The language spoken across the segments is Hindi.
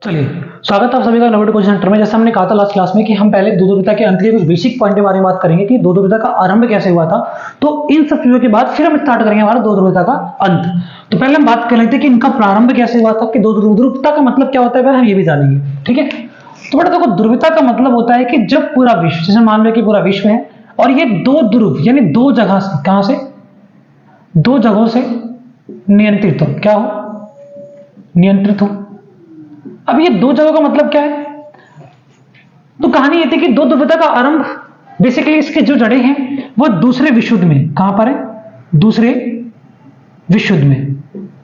चलिए, स्वागत है आप सभी का नोवेट कोचिंग सेंटर में। जैसे हमने कहा था लास्ट क्लास में कि हम पहले दो ध्रुवता के अंत के कुछ बेसिक पॉइंट के बारे में बात करेंगे कि दो ध्रुवता का आरंभ कैसे हुआ था। तो इन सब चीजों के बाद फिर हम स्टार्ट करेंगे हमारा दो ध्रुवता का अंत। तो पहले हम बात कर लेते हैं कि इनका प्रारंभ कैसे हुआ था, कि दो ध्रुवता का मतलब क्या होता है, हम ये भी जानेंगे। ठीक है, तो बेटा देखो, ध्रुवता का मतलब होता है कि जब पूरा विश्व, जैसे मान लो कि पूरा विश्व है और ये दो ध्रुव यानी दो जगह से, कहां से, दो जगहों से नियंत्रित हो, क्या हो, नियंत्रित हो। अब ये दो जगहों का मतलब क्या है, तो कहानी ये थी कि दो ध्रुवता का आरंभ बेसिकली इसके जो जड़ें हैं वो दूसरे विश्व युद्ध में, कहां पर है, दूसरे विश्व युद्ध में,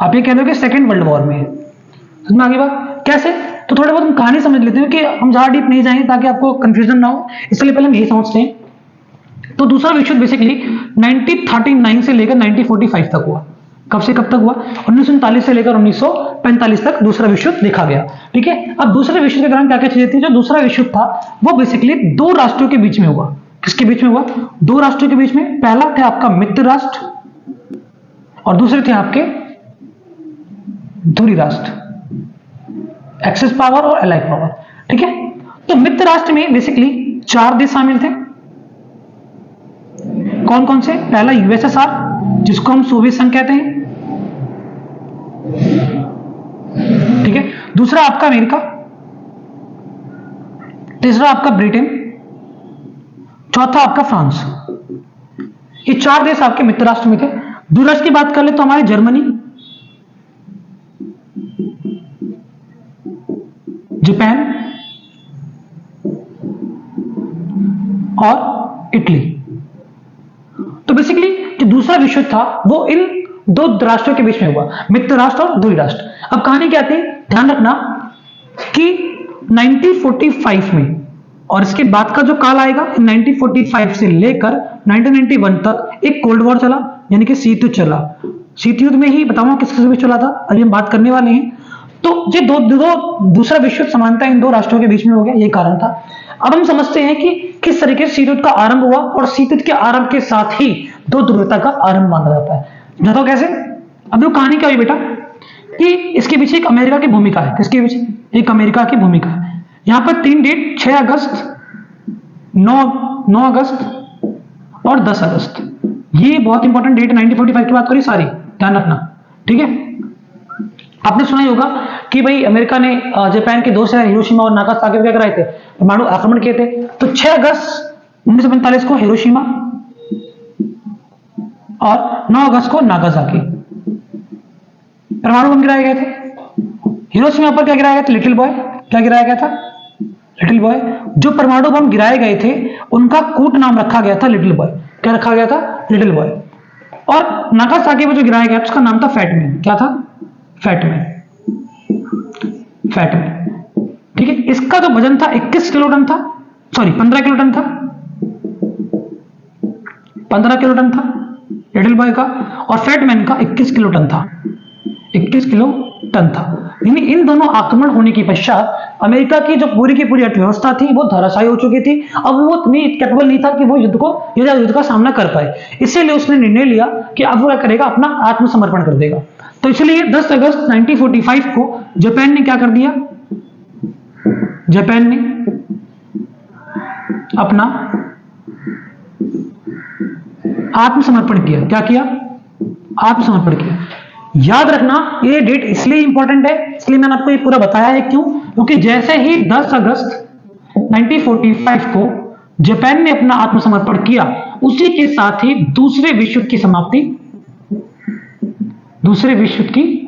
आप ये कह लो कि सेकेंड वर्ल्ड वॉर में है। समझ में आ गई बात कैसे। तो थोड़े बहुत हम कहानी समझ लेते हैं कि हम ज्यादा डीप नहीं जाएंगे ताकि आपको कंफ्यूजन ना हो, इसलिए पहले हम यही समझते हैं। तो दूसरा विश्व युद्ध बेसिकली 1939 से लेकर 1945 तक हुआ। कब से कब तक हुआ, 1939 से लेकर 1945 तक दूसरा विश्व युद्ध देखा गया। ठीक है, अब दूसरे विश्व के दौरान क्या क्या चीजें थी। जो दूसरा विश्व युद्ध था वो बेसिकली दो राष्ट्रों के बीच में हुआ। किसके बीच में हुआ, दो राष्ट्रों के बीच में। पहला थे आपका मित्र राष्ट्र और दूसरे थे आपके धुरी राष्ट्र, एक्सेस पावर और एलाइड पावर। ठीक है, तो मित्र राष्ट्र में बेसिकली चार देश शामिल थे। कौन कौन से, पहला यूएसएसआर जिसको हम सोवियत संघ कहते हैं, ठीक है, दूसरा आपका अमेरिका, तीसरा आपका ब्रिटेन, चौथा आपका फ्रांस। ये चार देश आपके मित्र राष्ट्र में थे। दूसरे राष्ट्र की बात कर ले तो हमारे जर्मनी, जापान और इटली। तो बेसिकली जो दूसरा विश्व था वो इन दो राष्ट्रों के बीच में हुआ, मित्र राष्ट्र और ध्रुवीय राष्ट्र। अब कहानी क्या थी, ध्यान रखना कि 1945 में और इसके बाद का जो काल आएगा 1945 से लेकर 1991 तक एक कोल्ड वॉर चला, यानी कि शीत युद्ध चला। शीत युद्ध में ही बताऊंगा किस किस बीच चला था, अभी हम बात करने वाले हैं। तो ये दूसरा विश्व युद्ध समानता इन दो राष्ट्रों के बीच में हो गया, ये कारण था। अब हम समझते हैं कि किस तरीके से शीत युद्ध का आरंभ हुआ और शीत युद्ध के आरंभ के साथ ही दो ध्रुवता का आरंभ माना जाता है। बताओ कैसे। अब जो कहानी क्या हुई बेटा कि इसके पीछे एक अमेरिका की भूमिका है। किसके पीछे, एक अमेरिका की भूमिका है। यहां पर तीन डेट, 6 अगस्त, 9 अगस्त और 10 अगस्त, ये बहुत इंपॉर्टेंट डेट 1945 की बात करी सारी, ध्यान रखना। ठीक है, आपने सुना ही होगा कि भाई अमेरिका ने जापान के दो शहर हिरोशिमा और नागासाकी क्या कराए थे, परमाणु आक्रमण किए थे। तो 6 अगस्त 1945 को हिरोशिमा और 9 अगस्त को नागासाकी परमाणु बम गिराए गए थे। हिरोशिमा पर क्या गिराया गया था, लिटिल बॉय। क्या गिराया गया था, लिटिल बॉय। जो परमाणु बम गिराए गए थे उनका कूट नाम रखा गया था लिटिल बॉय। क्या रखा गया था, लिटिल बॉय। और नागासाकी पर जो गिराया गया उसका नाम था फैटमैन। क्या था, फैटमैन, फैटमैन। ठीक है, इसका जो वजन था 21 किलोटन था, सॉरी 15 किलोटन था, 15 किलोटन था लिटिल बॉय का, और फैटमैन का 21 किलोटन था, 21 किलोटन था। यानी इन दोनों आक्रमण होने के पश्चात अमेरिका की जो पूरी की पूरी अर्थव्यवस्था थी वो धराशायी हो चुकी थी। अब वो इतनी कैपेबल नहीं था कि वो युद्ध का सामना कर पाए। इसीलिए उसने निर्णय लिया कि अब वो क्या करेगा, अपना आत्मसमर्पण कर देगा। तो इसलिए 10 अगस्त 1945 को जापान ने क्या कर दिया, जापान ने अपना आत्मसमर्पण किया। क्या किया, आत्मसमर्पण किया। याद रखना ये डेट इसलिए इंपॉर्टेंट है, इसलिए मैंने आपको ये पूरा बताया है। क्यों, क्योंकि जैसे ही 10 अगस्त 1945 को जापान ने अपना आत्मसमर्पण किया, उसी के साथ ही दूसरे विश्व युद्ध की समाप्ति, दूसरे विश्व युद्ध की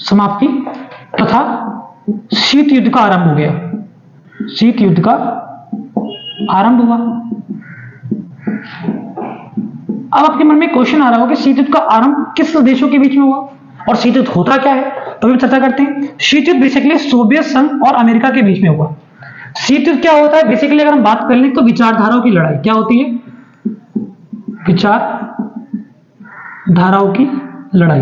समाप्ति तथा शीत युद्ध का आरंभ हो गया। शीत युद्ध का आरंभ हुआ। अब आपके मन में क्वेश्चन आ रहा होगा कि शीत युद्ध का आरंभ किस देशों के बीच में हुआ और शीत युद्ध होता क्या है, तो हम चर्चा करते हैं। शीत युद्ध बेसिकली सोवियत संघ और अमेरिका के बीच में हुआ। शीत युद्ध क्या होता है, बेसिकली अगर हम बात कर लें तो विचारधाराओं की लड़ाई। क्या होती है, विचार धाराओं की लड़ाई।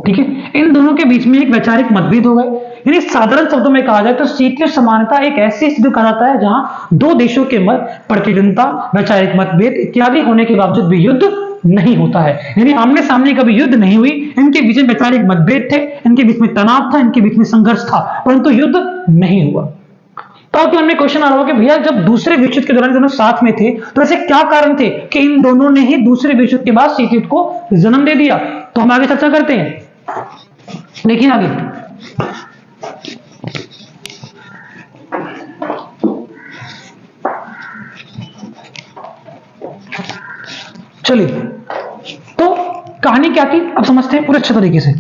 ठीक है, इन दोनों के बीच में एक वैचारिक मतभेद हो गए। यानी साधारण शब्दों में कहा जाए तो शीत युद्ध समानता एक ऐसी स्थिति कहा जाता है जहां दो देशों के मध्य प्रतिद्वंदता, वैचारिक मतभेद इत्यादि होने के बावजूद भी युद्ध नहीं होता है। यानी आमने सामने कभी युद्ध नहीं हुई, इनके बीच में वैचारिक मतभेद थे, इनके बीच में तनाव था, इनके बीच में संघर्ष था, परंतु युद्ध नहीं हुआ। तो आपके मन में क्वेश्चन आ रहा होगा कि भैया जब दूसरे विश्व युद्ध के दौरान दोनों साथ में थे तो ऐसे क्या कारण थे कि इन दोनों ने ही दूसरे विश्व युद्ध के बाद शीत युद्ध को जन्म दे दिया? तो हम आगे चर्चा करते हैं। देखिए आगे, चलिए तो कहानी क्या थी अब समझते हैं पूरे अच्छे तरीके से।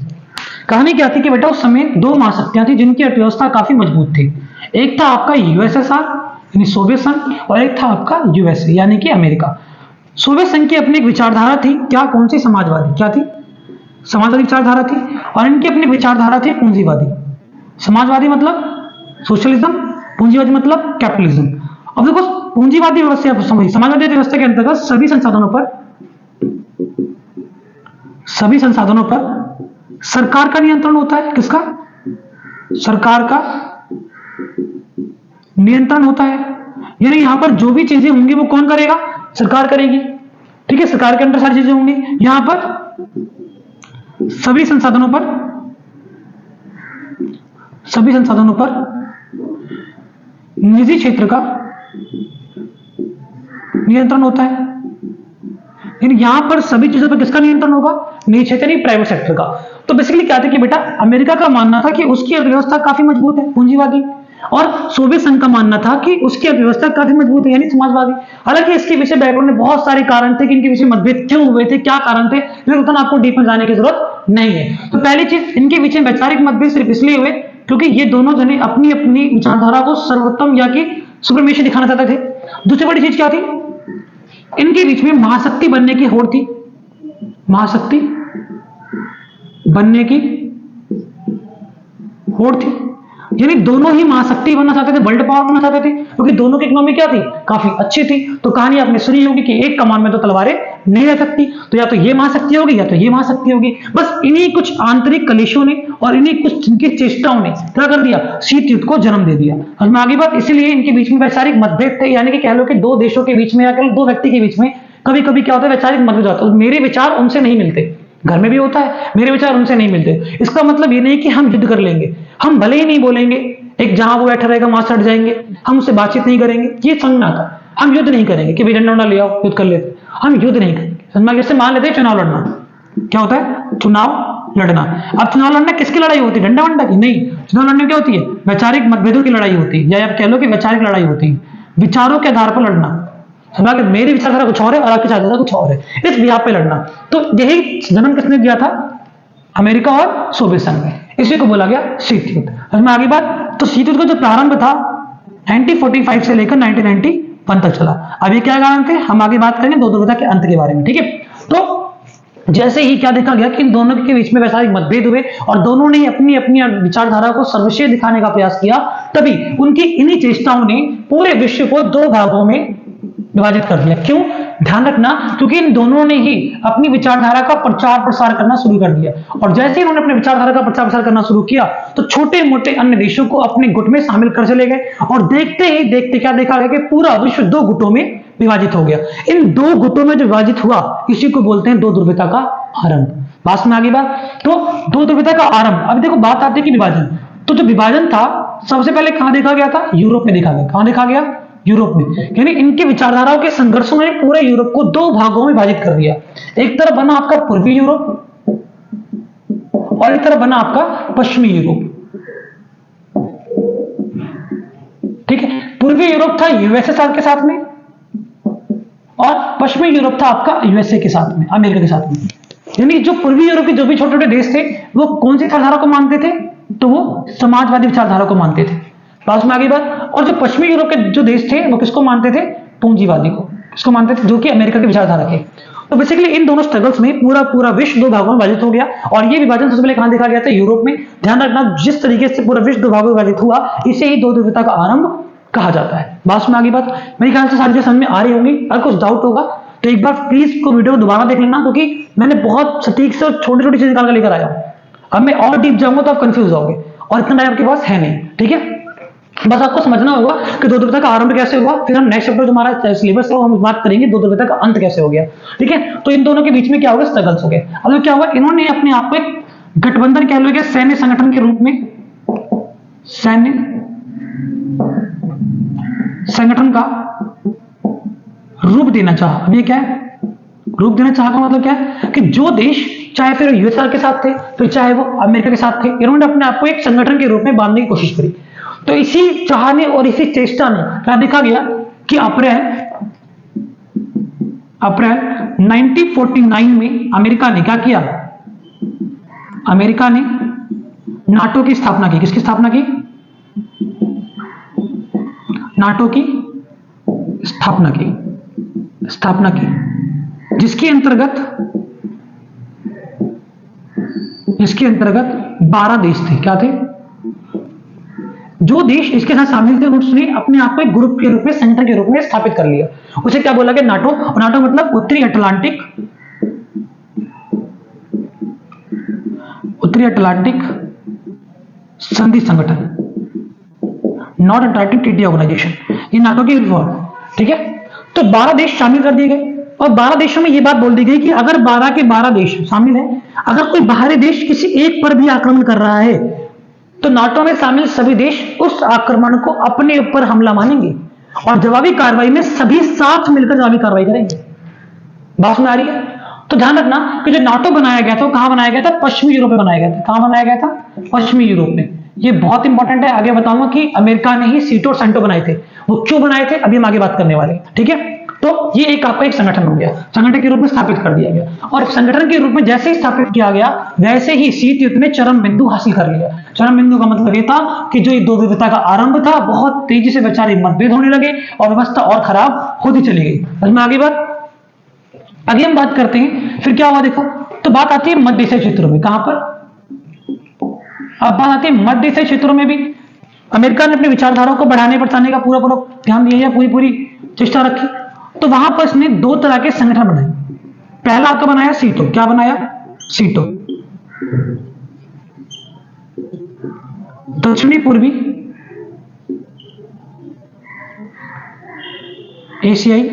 कहानी क्या थी कि बेटा उस समय दो महाशक्तियां थी जिनकी अर्थव्यवस्था काफी मजबूत थी। एक था आपका यूएसएसआर यानी सोवियत संघ, और एक था आपका यूएसए यानी कि अमेरिका। सोवियत संघ की अपनी एक विचारधारा थी, क्या? कौन सी? समाजवादी। क्या थी? समाजवादी विचारधारा थी। और इनकी अपनी विचारधारा थी पूंजीवादी। समाजवादी मतलब सोशलिज्म, पूंजीवादी मतलब कैपिटलिज्म। अब देखो पूंजीवादी व्यवस्था, समाजवादी व्यवस्था के अंतर्गत सभी संसाधनों पर सरकार का नियंत्रण होता है। किसका? सरकार का नियंत्रण होता है। यानी यहां पर जो भी चीजें होंगी वो कौन करेगा? सरकार करेगी। ठीक है, सरकार के अंदर सारी चीजें होंगी। यहां पर सभी संसाधनों पर निजी क्षेत्र का नियंत्रण होता है। यानी यहां पर सभी चीजों पर किसका नियंत्रण होगा? निजी क्षेत्र यानी प्राइवेट सेक्टर का। तो बेसिकली क्या था कि बेटा अमेरिका का मानना था कि उसकी अर्थव्यवस्था काफी मजबूत है, पूंजीवादी, और सोवियत संघ का मानना था कि उसकी अर्थव्यवस्था काफी मजबूत है, यानी समाजवादी। हालांकि इसके पीछे बैकग्राउंड में बहुत सारे कारण थे कि इनके पीछे मतभेद क्यों हुए थे, क्या कारण थे, लेकिन आपको डीप में जाने की जरूरत नहीं है। तो पहली चीज, इनके पीछे वैचारिक मतभेद सिर्फ इसलिए हुए क्योंकि ये दोनों जने अपनी अपनी विचारधारा को सर्वोत्तम या कि सुप्रीमेसी दिखाना चाहते थे। दूसरी बड़ी चीज क्या थी? इनके बीच में महाशक्ति बनने की होड़ थी। महाशक्ति बनने की होड़ थी, यानी दोनों ही महाशक्ति बनना चाहते थे, वर्ल्ड पावर बनना चाहते थे, क्योंकि दोनों की इकोनॉमी क्या थी? काफी अच्छी थी। तो कहानी आपने सुनी होगी कि एक कमान में तो तलवारें नहीं रह सकती, तो या तो ये महाशक्ति होगी या तो ये महाशक्ति होगी। बस इन्हीं कुछ आंतरिक कलेशों ने और इन्हीं कुछ इनकी चेष्टाओं ने क्या कर दिया? शीत युद्ध को जन्म दे दिया। और मैं आगे बात, इसीलिए इनके बीच में वैचारिक मतभेद थे, यानी कि कह लो कि दो देशों के बीच में या दो व्यक्ति के बीच में कभी कभी क्या होता है? वैचारिक मतभेद होता है। मेरे विचार उनसे नहीं मिलते, घर में भी होता है, मेरे विचार उनसे नहीं मिलते। इसका मतलब ये नहीं कि हम युद्ध कर लेंगे, हम भले ही नहीं बोलेंगे, एक जहां वो बैठा रहेगा वहां से हट जाएंगे, हम उससे बातचीत नहीं करेंगे, ये समझ में आता। हम युद्ध नहीं करेंगे कि भाई डंडा ले आओ युद्ध कर लेते, हम युद्ध नहीं करेंगे। समझ में? जैसे मान लेते हैं चुनाव लड़ना, क्या होता है? चुनाव लड़ना। अब चुनाव लड़ना किसकी लड़ाई होती है? डंडा वंडा की नहीं। चुनाव लड़ने क्या होती है? वैचारिक मतभेदों की लड़ाई होती है, या आप कह लो कि वैचारिक लड़ाई होती है, विचारों के आधार पर लड़ना। समझा कि मेरी विचारधारा कुछ और है और आपकी विचारधारा कुछ और है, इस बिहार पे लड़ना। तो यही जन्म किसने दिया था? अमेरिका और सोवियत संघ में। इसी को बोला गया शीत युद्ध। समझ में आगे बात? तो शीत युद्ध का जो प्रारंभ था 1945 से लेकर 1991 तक चला। अब ये क्या कारण थे? हम आगे बात करेंगे दो ध्रुवता के अंत के बारे में। ठीक है, तो जैसे ही क्या देखा गया कि इन दोनों के बीच में वैचारिक मतभेद हुए और दोनों ने अपनी अपनी विचारधारा को सर्वश्रेष्ठ दिखाने का प्रयास किया, तभी उनकी इन्हीं चेष्टाओं ने पूरे विश्व को दो भागों में विभाजित कर दिया। क्यों? ध्यान रखना, क्योंकि इन दोनों ने ही अपनी विचारधारा का प्रचार प्रसार करना शुरू कर दिया। और जैसे ही उन्होंने अपनी विचारधारा का प्रचार प्रसार करना शुरू किया तो छोटे मोटे अन्य देशों को अपने गुट में शामिल कर चले गए, और देखते ही देखते क्या देखा गया कि पूरा विश्व दो गुटों में विभाजित हो गया। इन दो गुटों में जो विभाजित हुआ, इसी को बोलते हैं दो ध्रुवता का आरंभ। बात में आगे बात, तो दो ध्रुवता का आरंभ। अब देखो बात आती है कि विभाजन, तो जो विभाजन था सबसे पहले कहां देखा गया था? यूरोप में देखा गया। कहां देखा गया? यूरोप में। यानी इनकी विचारधाराओं के संघर्षों ने पूरे यूरोप को दो भागों में विभाजित कर दिया। एक तरफ बना आपका पूर्वी यूरोप और एक तरफ बना आपका पश्चिमी यूरोप। ठीक है, पूर्वी यूरोप था यूएसएसआर के साथ में और पश्चिमी यूरोप था आपका यूएसए के साथ में, अमेरिका के साथ में। यानी जो पूर्वी यूरोप के जो भी छोटे छोटे देश थे वो कौन सी विचारधारा को मानते थे? तो वो समाजवादी विचारधारा को मानते थे। पास में आगे बात, और जो पश्चिमी यूरोप के जो देश थे वो किसको मानते थे? पूंजीवादी को। किसको मानते थे? जो कि अमेरिका की विचारधारा के। तो बेसिकली इन दोनों स्ट्रगल्स में पूरा विश्व दो भागों में विभाजित हो गया, और ये विभाजन सबसे पहले कहां देखा गया था? यूरोप में। ध्यान रखना, जिस तरीके से पूरा विश्व दो भागों में विभाजित हुआ, इसे ही दो ध्रुवता का आरंभ कहा जाता है। बात में आगे बात, मेरे ख्याल से सारी चीजें समझ में आ रही होंगी। अगर कुछ डाउट होगा तो एक बार प्लीज को वीडियो को दोबारा देख लेना, क्योंकि मैंने बहुत सटीक से छोटी छोटी चीजें निकाल कर लेकर आया हूं। अब मैं और डीप जाऊंगा तो आप कंफ्यूज होगे, और इतना टाइम आपके पास है नहीं। ठीक है, बस आपको समझना होगा कि दो ध्रुवता का आरंभ कैसे हुआ, फिर हम नेक्स्ट चैप्टर जो हमारा सिलेबस है वो हम बात करेंगे दो ध्रुवता का अंत कैसे हो गया। ठीक है, तो इन दोनों के बीच में क्या होगा, स्ट्रगल्स हो गए। अब क्या हुआ, इन्होंने अपने आप को एक गठबंधन कह लो, सैन्य संगठन के रूप में, सैन्य संगठन का रूप देना चाहा। अब ये क्या है, रूप देना चाहा का मतलब क्या है कि जो देश चाहे फिर यूएसआर के साथ थे, फिर चाहे वो अमेरिका के साथ थे, इन्होंने अपने आप को एक संगठन के रूप में बांधने की कोशिश करी। तो इसी चाहने और इसी चेष्टा में क्या देखा गया कि अप्रैल 1949 में अमेरिका ने क्या किया, अमेरिका ने नाटो की स्थापना की। किसकी स्थापना की, नाटो की स्थापना की, जिसके अंतर्गत 12 देश थे। क्या थे, जो देश इसके साथ शामिल थे उसने अपने आप को एक ग्रुप के रूप में, संगठन के रूप में स्थापित कर लिया। उसे क्या बोला गया, नाटो। और नाटो मतलब उत्तरी अटलांटिक संधि संगठन, नॉर्थ अटलांटिक ट्रीटी ऑर्गेनाइजेशन, ये नाटो की फॉर्म। ठीक है, तो 12 देश शामिल कर दिए गए और 12 देशों में यह बात बोल दी गई कि अगर 12 के 12 देश शामिल हैं, अगर कोई बाहरी देश किसी एक पर भी आक्रमण कर रहा है तो नाटो में शामिल सभी देश उस आक्रमण को अपने ऊपर हमला मानेंगे और जवाबी कार्रवाई में सभी साथ मिलकर जवाबी कार्रवाई करेंगे। बात में आ रही है? तो ध्यान रखना कि जो नाटो बनाया गया था वो कहां बनाया गया था, पश्चिमी यूरोप में बनाया गया था। कहां बनाया गया था, पश्चिमी यूरोप में। ये बहुत इंपॉर्टेंट है, आगे बताऊंगा कि अमेरिका ने ही सीटो और सेंटो बनाए थे। वो क्यों बनाए थे अभी हम आगे बात करने वाले। ठीक है, तो ये एक आपका एक संगठन हो गया, संगठन के रूप में स्थापित कर दिया गया। और संगठन के रूप में जैसे ही स्थापित किया गया वैसे ही शीत युद्ध ने चरम बिंदु हासिल कर लिया। चरम बिंदु का मतलब ये था कि जो ये दो विविधता का आरंभ था, बहुत तेजी से बेचारे मतभेद होने लगे और व्यवस्था और खराब होती चली गई। समझ में आगे बात? आगे हम बात करते हैं फिर क्या हुआ। देखो, तो बात आती है मध्य एशियाई क्षेत्रों में। कहां पर, अब बात आती है मध्य एशियाई क्षेत्रों में भी अमेरिका ने अपनी विचारधाराओं को बढ़ाने बढ़ाने का पूरा ध्यान दिया, पूरी चेष्टा रखी। तो वहां पर इसने दो तरह के संगठन बनाए। पहला आपका बनाया सीटो। क्या बनाया, सीटो, दक्षिणी पूर्वी एशियाई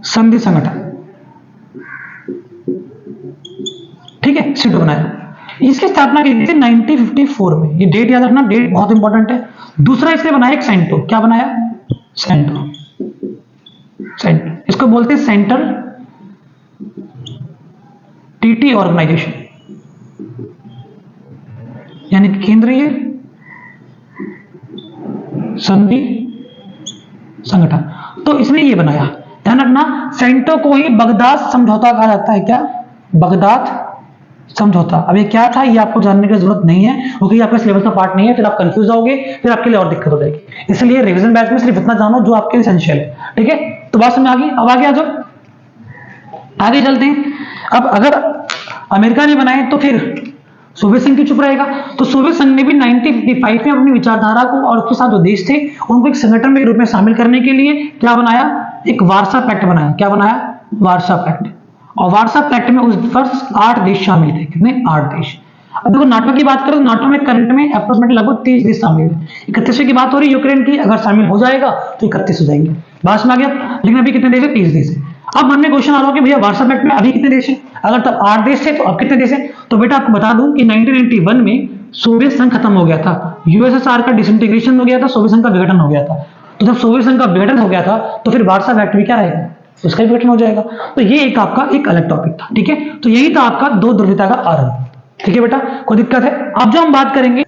संधि संगठन। ठीक है, सीटो बनाया। इसकी स्थापना की गई थी 1954 में। ये डेट याद रखना, डेट बहुत इंपॉर्टेंट है। दूसरा इसने बनाया एक सेंटो। क्या बनाया, सेंटो। इसको बोलते हैं सेंट्रल टीटी ऑर्गेनाइजेशन, यानी केंद्रीय संधि संगठन। तो इसने ये बनाया। ध्यान रखना, सेंटो को ही बगदाद समझौता कहा जाता है। क्या, बगदाद समझौता। अब ये क्या था ये आपको जानने की जरूरत नहीं है, क्योंकि आपका सिलेबस का पार्ट नहीं है, फिर आप कंफ्यूज होगे, फिर आपके लिए और दिक्कत हो जाएगी। इसलिए रिवीजन बैच में सिर्फ इतना जानो जो आपके लिए एसेंशियल है। ठीक है, तो बात समझ आ गई। अब आगे आ जाओ, आगे चलते हैं। अब अगर अमेरिका ने बनाए तो फिर सोवियत संघ की चुप रहेगा। तो सोवियत संघ ने भी 1955 में अपनी विचारधारा को और उसके साथ जो देश थे उनको एक संगठन के रूप में शामिल करने के लिए क्या बनाया, एक वार्सा पैक्ट बनाया। क्या बनाया, वार्सा पैक्ट। और वार्सा पैक्ट में उस वर्ष 8 देश शामिल थे। कितने, 8 देश। अब देखो नाटो की बात करें तो नाटो में करंट में अप्रोक्सीमेटली लगभग 30 देश शामिल है। 31वें की बात हो रही है यूक्रेन की, अगर शामिल हो जाएगा तो 31 हो जाएंगे। बात में आ गया, लेकिन अभी कितने देश है, 30 देश है। अब मन में क्वेश्चन आ रहा हो कि भैया वार्सा पैक्ट में अभी कितने देश हैं, अगर तब 8 देश थे तो अब कितने देश हैं। तो बेटा आपको बता दूं कि 1991 में सोवियत संघ खत्म हो गया था, यूएसएसआर का डिसइंटीग्रेशन हो गया था, सोवियत संघ का विघटन हो गया था। तो जब सोवियत संघ का विघटन हो गया था तो फिर वार्सा पैक्ट भी क्या रहेगा, उसका भी विघटन हो जाएगा। तो ये एक आपका एक अलग टॉपिक था। ठीक है, तो यही था आपका दो ध्रुवीयता का आरंभ। ठीक है बेटा, कोई दिक्कत है? अब जो हम बात करेंगे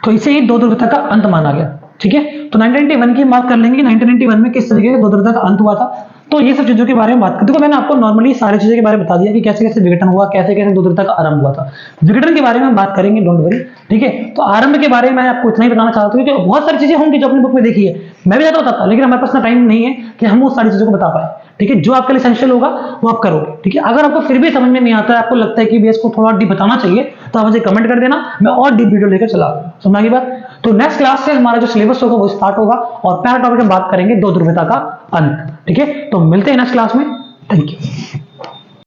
तो इसे ही दो ध्रुवीयता का अंत माना गया। ठीक है, तो 1991 की बात कर लेंगे कि 1991 में किस तरीके से दो ध्रुवीयता का अंत हुआ था। तो ये सब चीजों के बारे में बात कर, देखो मैंने आपको नॉर्मली सारी चीजों के बारे में बता दिया कि कैसे कैसे विघटन हुआ, कैसे कैसे दो ध्रुवीयता का आरंभ हुआ था। विघटन के बारे में हम बात करेंगे, डोंट वरी। ठीक है, तो आरंभ के बारे में मैं आपको इतना ही बताना चाहता हूँ कि बहुत सारी चीजें होंगी जो अपनी बुक में देखी है, मैं भी ज्यादा बताता, लेकिन हमारे पास इतना टाइम नहीं है कि हम वो सारी चीजों को बता पाए। ठीक है, जो आपके लिए एसेंशियल होगा वो आप करोगे। ठीक है, अगर आपको फिर भी समझ में नहीं आता है, आपको लगता है कि बेस को थोड़ा डीप बताना चाहिए, तो आप मुझे कमेंट कर देना, मैं और डीप वीडियो लेकर चला आऊंगा। समझ की बात? तो नेक्स्ट क्लास से हमारा जो सिलेबस होगा वो स्टार्ट होगा और पहला टॉपिक हम बात करेंगे दो ध्रुवीयता का अंत। ठीक है, तो मिलते हैं नेक्स्ट क्लास में। Thank you.